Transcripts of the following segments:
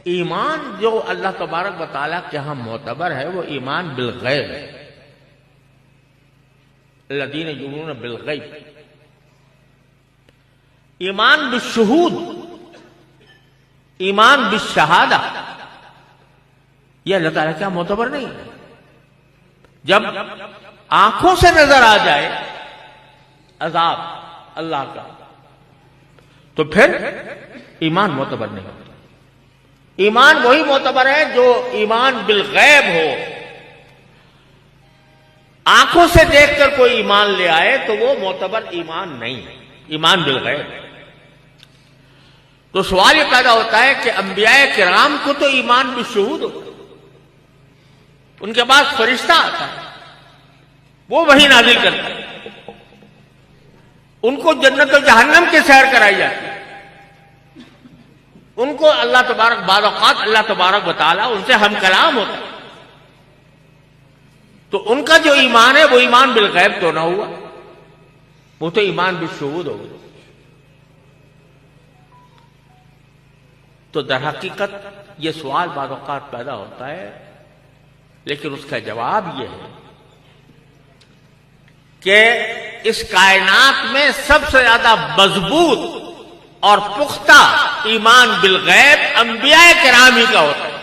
ایمان جو اللہ تبارک و تعالیٰ کے ہاں معتبر ہے وہ ایمان بالغیب ہے. الذین یؤمنون بالغیب. ایمان بالشہود، ایمان بالشہادہ، یہ اللہ تعالیٰ کیا معتبر نہیں ہے. جب آنکھوں سے نظر آ جائے عذاب اللہ کا تو پھر ایمان معتبر نہیں ہوتا. ایمان وہی معتبر ہے جو ایمان بالغیب ہو. آنکھوں سے دیکھ کر کوئی ایمان لے آئے تو وہ معتبر ایمان نہیں ہے، ایمان بالغیب. تو سوال یہ پیدا ہوتا ہے کہ انبیاء کرام کو تو ایمان بالشہود ہوتا ہے، ان کے پاس فرشتہ آتا ہے، وہ وحی نازل کرتا ہے، ان کو جنت و جہنم کی سیر کرائی جاتی ہے، ان کو اللہ تبارک بعض اوقات اللہ تبارک و تعالیٰ ان سے ہم کلام ہوتا ہے. تو ان کا جو ایمان ہے وہ ایمان بالغیب تو نہ ہوا، وہ تو ایمان بالشہود ہوگا. تو در حقیقت یہ سوال بعض اوقات پیدا ہوتا ہے، لیکن اس کا جواب یہ ہے کہ اس کائنات میں سب سے زیادہ مضبوط اور پختہ ایمان بالغیب انبیاء کرام ہی کا ہوتا ہے.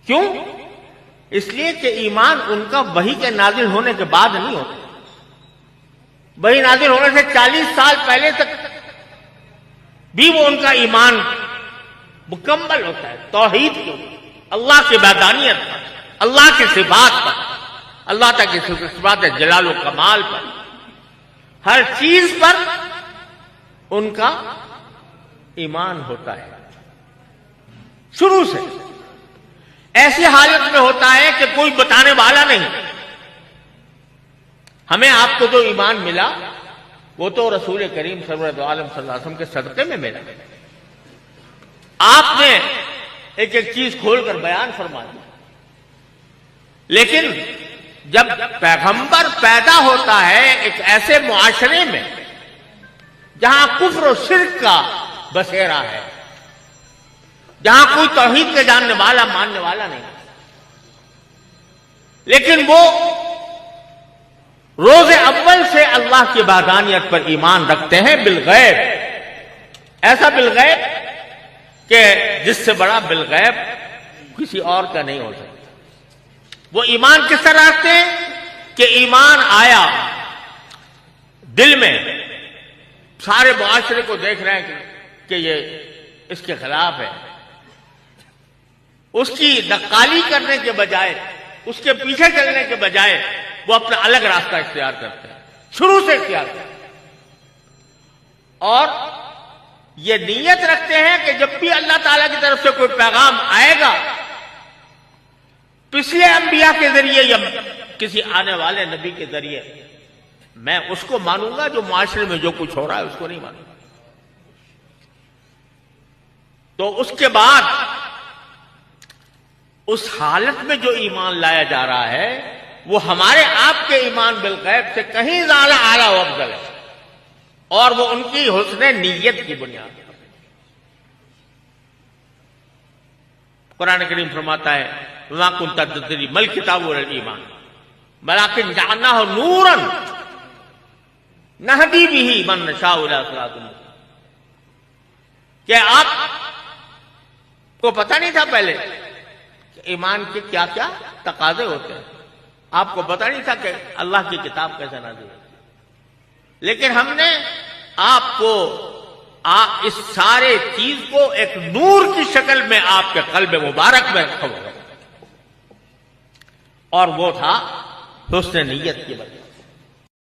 کیوں؟ اس لیے کہ ایمان ان کا وحی کے نازل ہونے کے بعد نہیں ہوتا. وحی نازل ہونے سے 40 سال پہلے تک بھی وہ ان کا ایمان مکمل ہوتا ہے توحید کے اوپر، اللہ کی وحدانیت پر، اللہ کی صفات پر، اللہ تعالی کی صفات جلال و کمال پر، ہر چیز پر ان کا ایمان ہوتا ہے شروع سے. ایسی حالت میں ہوتا ہے کہ کوئی بتانے والا نہیں. ہمیں آپ کو جو ایمان ملا وہ تو رسول کریم سرور عالم صلی اللہ علیہ وسلم کے صدقے میں ملا. آپ نے ایک ایک چیز کھول کر بیان فرما دی. لیکن جب پیغمبر پیدا ہوتا ہے ایک ایسے معاشرے میں جہاں کفر و شرک کا بسیرا ہے، جہاں کوئی توحید کے جاننے والا ماننے والا نہیں، لیکن وہ روز اول سے اللہ کی وحدانیت پر ایمان رکھتے ہیں بالغیب. ایسا بالغیب کہ جس سے بڑا بالغیب کسی اور کا نہیں ہو سکتا. وہ ایمان کس طرح رکھتے ہیں کہ ایمان آیا دل میں، سارے معاشرے کو دیکھ رہے ہیں کہ یہ اس کے خلاف ہے، اس کی نقالی کرنے کے بجائے، اس کے پیچھے چلنے کے بجائے وہ اپنا الگ راستہ اختیار کرتے ہیں، شروع سے اختیار کرتے ہیں. اور یہ نیت رکھتے ہیں کہ جب بھی اللہ تعالیٰ کی طرف سے کوئی پیغام آئے گا پچھلے انبیاء کے ذریعے یا کسی آنے والے نبی کے ذریعے، میں اس کو مانوں گا، جو معاشرے میں جو کچھ ہو رہا ہے اس کو نہیں مانوں گا. تو اس کے بعد اس حالت میں جو ایمان لایا جا رہا ہے وہ ہمارے آپ کے ایمان بالغیب سے کہیں زیادہ اعلیٰ و افضل ہے، اور وہ ان کی حسن نیت کی بنیاد پر. قرآن کریم فرماتا ہے وَمَا كُنْتَ تَدْرِي مَا الْكِتَابُ وَلَا الْإِيمَانُ وَلَكِنْ جَعَلْنَاهُ نُورًا نَهْدِي بِهِ مَن نَّشَاءُ إِلَىٰ صِرَاطٍ مُّسْتَقِيمٍ. کہ آپ کو پتہ نہیں تھا پہلے کہ ایمان کے کیا کیا تقاضے ہوتے ہیں، آپ کو پتہ نہیں تھا کہ اللہ کی کتاب کیسے نازل ہوتی ہے، لیکن ہم نے آپ کو اس سارے چیز کو ایک نور کی شکل میں آپ کے قلب مبارک میں رکھا ہوا، اور وہ تھا حسن نیت کی وجہ.